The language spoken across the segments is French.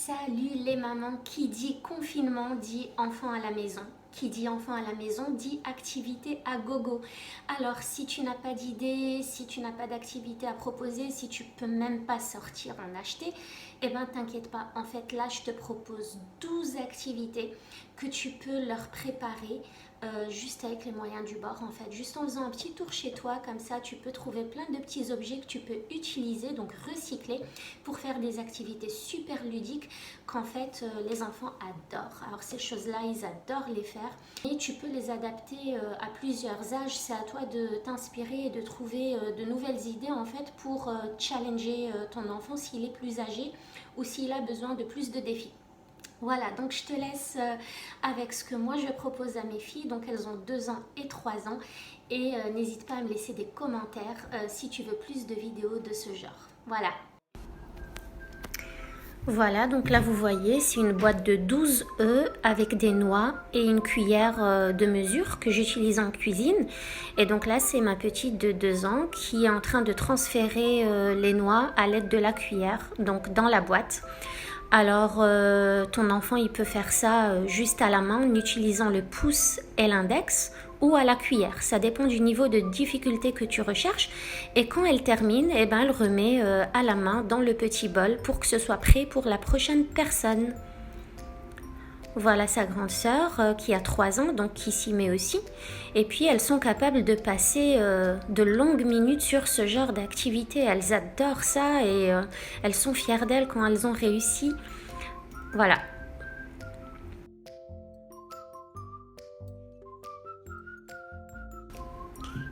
Salut les mamans, qui dit confinement dit enfant à la maison. Qui dit enfant à la maison dit activité à gogo. Alors si tu n'as pas d'idée, si tu n'as pas d'activité à proposer, si tu peux même pas sortir en acheter, eh ben t'inquiète pas. En fait là je te propose 12 activités que tu peux leur préparer juste avec les moyens du bord en fait. Juste en faisant un petit tour chez toi, comme ça tu peux trouver plein de petits objets que tu peux utiliser, donc recycler pour faire des activités super ludiques qu'en fait les enfants adorent. Alors ces choses-là, ils adorent les faire et tu peux les adapter à plusieurs âges. C'est à toi de t'inspirer et de trouver de nouvelles idées en fait pour challenger ton enfant s'il est plus âgé ou s'il a besoin de plus de défis. Voilà, donc je te laisse avec ce que moi je propose à mes filles. Donc elles ont 2 ans et 3 ans. Et n'hésite pas à me laisser des commentaires si tu veux plus de vidéos de ce genre. Voilà. Voilà, donc là vous voyez, c'est une boîte de 12 œufs avec des noix et une cuillère de mesure que j'utilise en cuisine. Et donc là, c'est ma petite de 2 ans qui est en train de transférer les noix à l'aide de la cuillère, donc dans la boîte. Alors, ton enfant, il peut faire ça juste à la main en utilisant le pouce et l'index ou à la cuillère. Ça dépend du niveau de difficulté que tu recherches. Et quand elle termine, eh ben, elle remet à la main dans le petit bol pour que ce soit prêt pour la prochaine personne. Voilà sa grande sœur qui a 3 ans, donc qui s'y met aussi. Et puis elles sont capables de passer de longues minutes sur ce genre d'activité. Elles adorent ça et elles sont fières d'elles quand elles ont réussi. Voilà.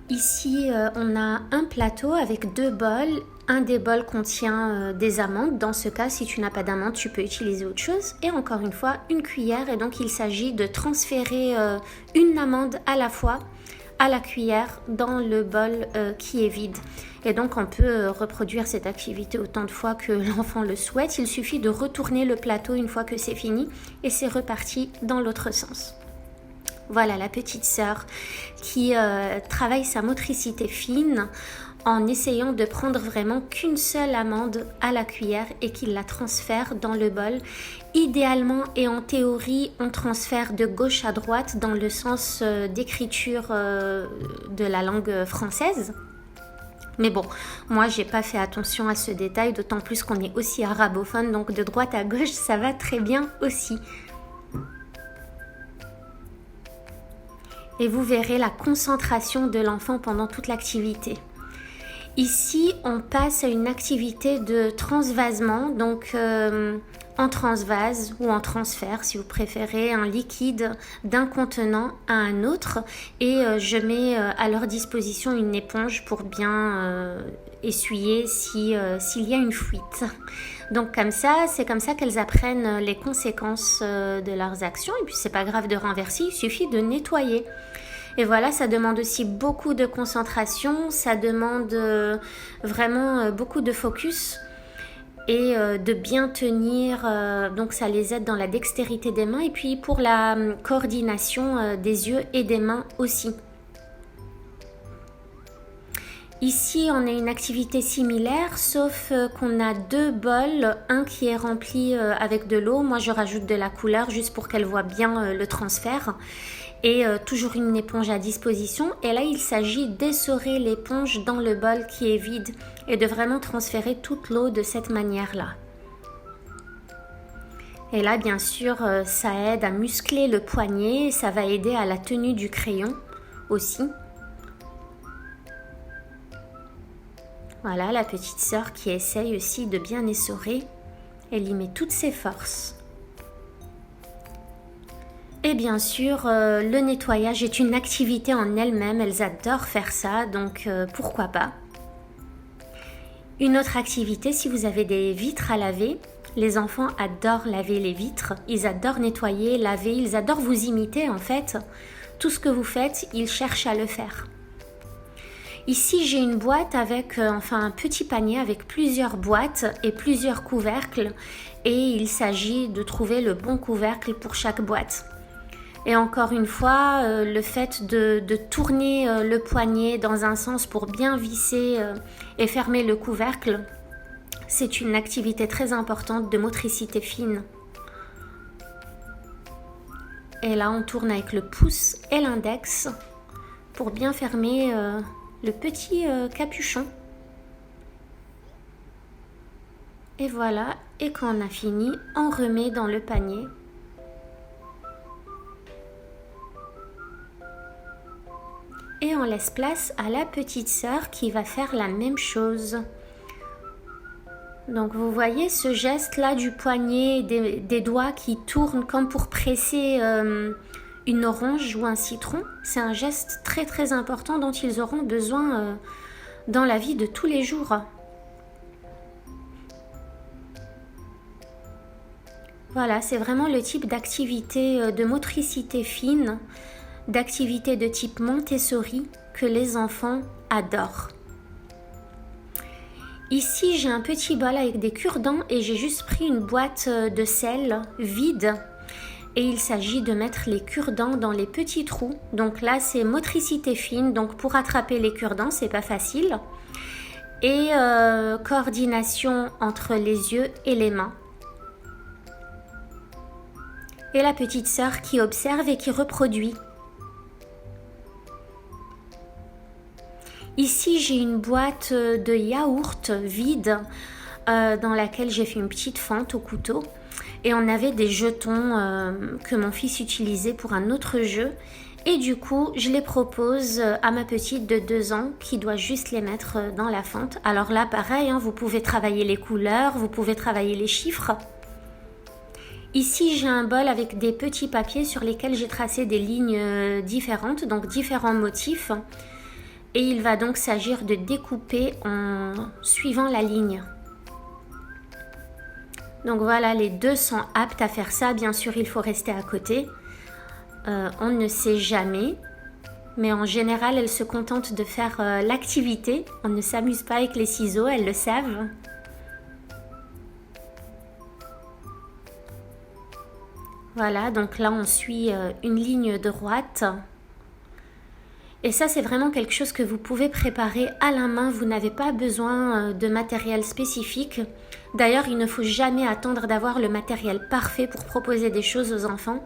Ici, on a un plateau avec 2 bols. Un des bols contient des amandes. Dans ce cas, si tu n'as pas d'amandes, tu peux utiliser autre chose. Et encore une fois, une cuillère. Et donc, il s'agit de transférer une amande à la fois à la cuillère dans le bol qui est vide. Et donc, on peut reproduire cette activité autant de fois que l'enfant le souhaite. Il suffit de retourner le plateau une fois que c'est fini. Et c'est reparti dans l'autre sens. Voilà la petite sœur qui travaille sa motricité fine en essayant de prendre vraiment qu'une seule amande à la cuillère et qu'il la transfère dans le bol. Idéalement et en théorie, on transfère de gauche à droite dans le sens d'écriture de la langue française. Mais bon, moi j'ai pas fait attention à ce détail, d'autant plus qu'on est aussi arabophone, donc de droite à gauche ça va très bien aussi. Et vous verrez la concentration de l'enfant pendant toute l'activité. Ici, on passe à une activité de transvasement, donc en transvase ou en transfert, si vous préférez, un liquide d'un contenant à un autre. Et je mets à leur disposition une éponge pour bien essuyer s'il y a une fuite. Donc comme ça, c'est comme ça qu'elles apprennent les conséquences de leurs actions. Et puis c'est pas grave de renverser, il suffit de nettoyer. Et voilà, ça demande aussi beaucoup de concentration, ça demande vraiment beaucoup de focus et de bien tenir, donc ça les aide dans la dextérité des mains et puis pour la coordination des yeux et des mains aussi. Ici, on a une activité similaire, sauf qu'on a 2 bols, un qui est rempli avec de l'eau. Moi, je rajoute de la couleur juste pour qu'elle voit bien le transfert. Et toujours une éponge à disposition. Et là, il s'agit d'essorer l'éponge dans le bol qui est vide et de vraiment transférer toute l'eau de cette manière-là. Et là, bien sûr, ça aide à muscler le poignet. Ça va aider à la tenue du crayon aussi. Voilà la petite sœur qui essaye aussi de bien essorer. Elle y met toutes ses forces. Et bien sûr, le nettoyage est une activité en elle-même. Elles adorent faire ça, donc pourquoi pas. Une autre activité, si vous avez des vitres à laver, les enfants adorent laver les vitres. Ils adorent nettoyer, laver, ils adorent vous imiter en fait. Tout ce que vous faites, ils cherchent à le faire. Ici, j'ai une boîte avec, un petit panier avec plusieurs boîtes et plusieurs couvercles. Et il s'agit de trouver le bon couvercle pour chaque boîte. Et encore une fois, le fait de tourner le poignet dans un sens pour bien visser et fermer le couvercle, C'est une activité très importante de motricité fine. Et là, on tourne avec le pouce et l'index pour bien fermer le petit capuchon. Et voilà, et quand on a fini, on remet dans le panier. Et on laisse place à la petite sœur qui va faire la même chose. Donc vous voyez ce geste là du poignet, des doigts qui tournent comme pour presser une orange ou un citron. C'est un geste très très important dont ils auront besoin dans la vie de tous les jours. Voilà, c'est vraiment le type d'activité de motricité fine, d'activité de type Montessori que les enfants adorent. Ici, j'ai un petit bol avec des cure-dents et j'ai juste pris une boîte de sel vide. Et il s'agit de mettre les cure-dents dans les petits trous. Donc là, c'est motricité fine. Donc pour attraper les cure-dents, c'est pas facile. Et coordination entre les yeux et les mains. Et la petite sœur qui observe et qui reproduit. Ici, j'ai une boîte de yaourt vide dans laquelle j'ai fait une petite fente au couteau. Et on avait des jetons que mon fils utilisait pour un autre jeu. Et du coup, je les propose à ma petite de 2 ans qui doit juste les mettre dans la fente. Alors là, pareil, hein, vous pouvez travailler les couleurs, vous pouvez travailler les chiffres. Ici, j'ai un bol avec des petits papiers sur lesquels j'ai tracé des lignes différentes, donc différents motifs. Et il va donc s'agir de découper en suivant la ligne. Donc voilà, les deux sont aptes à faire ça. Bien sûr, il faut rester à côté. On ne sait jamais. Mais en général, elles se contentent de faire l'activité. On ne s'amuse pas avec les ciseaux, elles le savent. Voilà, donc là, on suit une ligne droite. Et ça, c'est vraiment quelque chose que vous pouvez préparer à la main. Vous n'avez pas besoin de matériel spécifique. D'ailleurs, il ne faut jamais attendre d'avoir le matériel parfait pour proposer des choses aux enfants.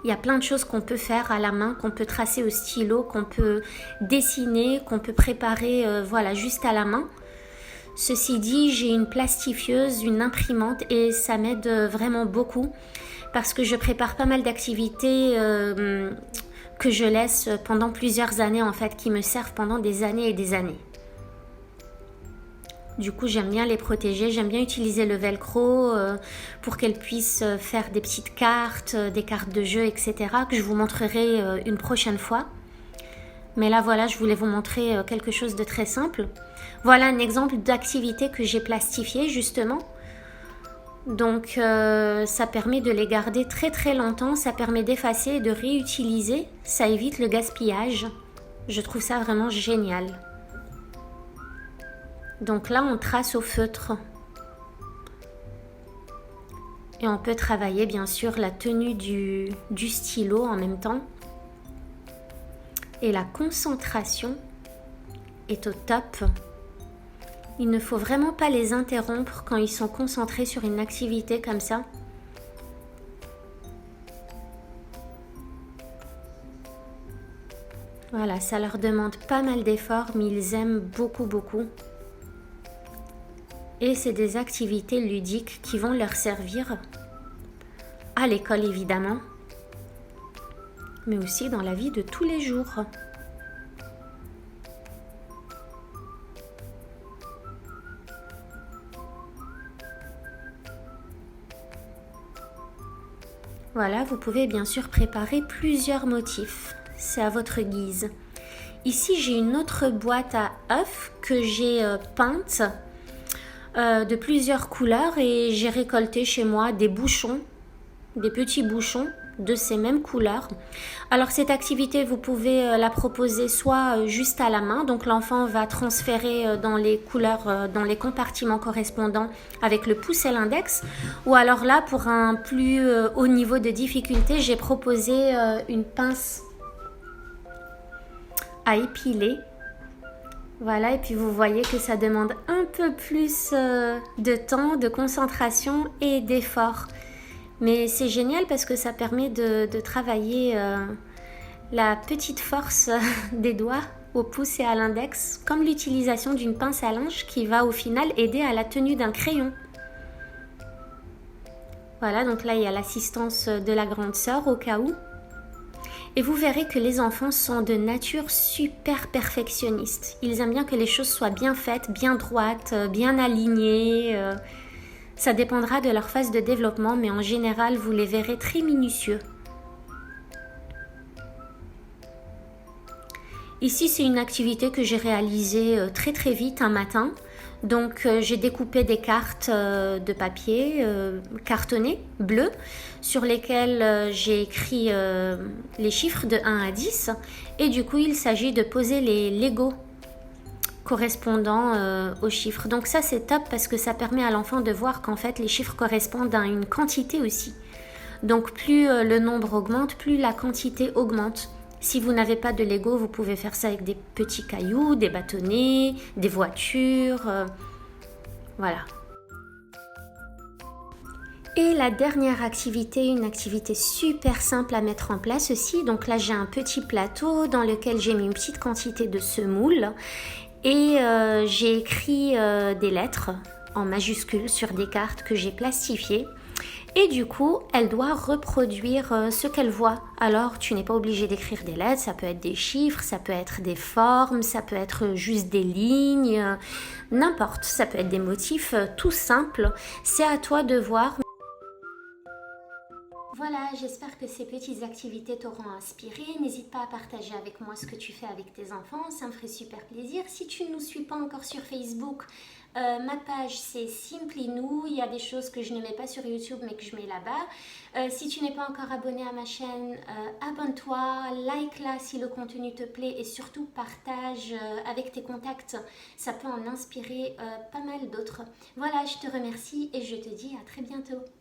Il y a plein de choses qu'on peut faire à la main, qu'on peut tracer au stylo, qu'on peut dessiner, qu'on peut préparer voilà, juste à la main. Ceci dit, j'ai une plastifieuse, une imprimante et ça m'aide vraiment beaucoup parce que je prépare pas mal d'activités que je laisse pendant plusieurs années en fait, qui me servent pendant des années et des années. Du coup, j'aime bien les protéger, j'aime bien utiliser le velcro pour qu'elles puissent faire des petites cartes, des cartes de jeu, etc. que je vous montrerai une prochaine fois. Mais là, voilà, je voulais vous montrer quelque chose de très simple. Voilà un exemple d'activité que j'ai plastifiée justement. Donc ça permet de les garder très très longtemps, ça permet d'effacer et de réutiliser, ça évite le gaspillage. Je trouve ça vraiment génial. Donc là on trace au feutre. Et on peut travailler bien sûr la tenue du stylo en même temps. Et la concentration est au top. Il ne faut vraiment pas les interrompre quand ils sont concentrés sur une activité comme ça. Voilà, ça leur demande pas mal d'efforts, mais ils aiment beaucoup, beaucoup. Et c'est des activités ludiques qui vont leur servir à l'école évidemment, mais aussi dans la vie de tous les jours. Voilà, vous pouvez bien sûr préparer plusieurs motifs, c'est à votre guise. Ici, j'ai une autre boîte à œufs que j'ai peinte de plusieurs couleurs et j'ai récolté chez moi des bouchons, des petits bouchons de ces mêmes couleurs. Alors cette activité, vous pouvez la proposer soit juste à la main, donc l'enfant va transférer dans les couleurs, dans les compartiments correspondants avec le pouce et l'index, ou alors là pour un plus haut niveau de difficulté, j'ai proposé une pince à épiler Voilà, et puis vous voyez que ça demande un peu plus de temps, de concentration et d'effort. Mais c'est génial parce que ça permet de travailler la petite force des doigts au pouce et à l'index, comme l'utilisation d'une pince à linge qui va au final aider à la tenue d'un crayon. Voilà, donc là il y a l'assistance de la grande sœur au cas où. Et vous verrez que les enfants sont de nature super perfectionnistes. Ils aiment bien que les choses soient bien faites, bien droites, bien alignées. Ça dépendra de leur phase de développement, mais en général, vous les verrez très minutieux. Ici, c'est une activité que j'ai réalisée très très vite un matin. Donc, j'ai découpé des cartes de papier cartonnées, bleues, sur lesquelles j'ai écrit les chiffres de 1 à 10. Et du coup, il s'agit de poser les Legos correspondant aux chiffres. Donc ça, c'est top parce que ça permet à l'enfant de voir qu'en fait, les chiffres correspondent à une quantité aussi. Donc plus le nombre augmente, plus la quantité augmente. Si vous n'avez pas de Lego, vous pouvez faire ça avec des petits cailloux, des bâtonnets, des voitures. Voilà. Et la dernière activité, une activité super simple à mettre en place aussi. Donc là, j'ai un petit plateau dans lequel j'ai mis une petite quantité de semoule et j'ai écrit des lettres en majuscules sur des cartes que j'ai plastifiées. Et du coup, elle doit reproduire ce qu'elle voit. Alors, tu n'es pas obligé d'écrire des lettres, ça peut être des chiffres, ça peut être des formes, ça peut être juste des lignes, n'importe. Ça peut être des motifs tout simples. C'est à toi de voir. Voilà, j'espère que ces petites activités t'auront inspiré. N'hésite pas à partager avec moi ce que tu fais avec tes enfants, ça me ferait super plaisir. Si tu ne nous suis pas encore sur Facebook, ma page c'est Simply Nous. Il y a des choses que je ne mets pas sur YouTube mais que je mets là-bas. Si tu n'es pas encore abonné à ma chaîne, abonne-toi, like-la si le contenu te plaît et surtout partage avec tes contacts. Ça peut en inspirer pas mal d'autres. Voilà, je te remercie et je te dis à très bientôt.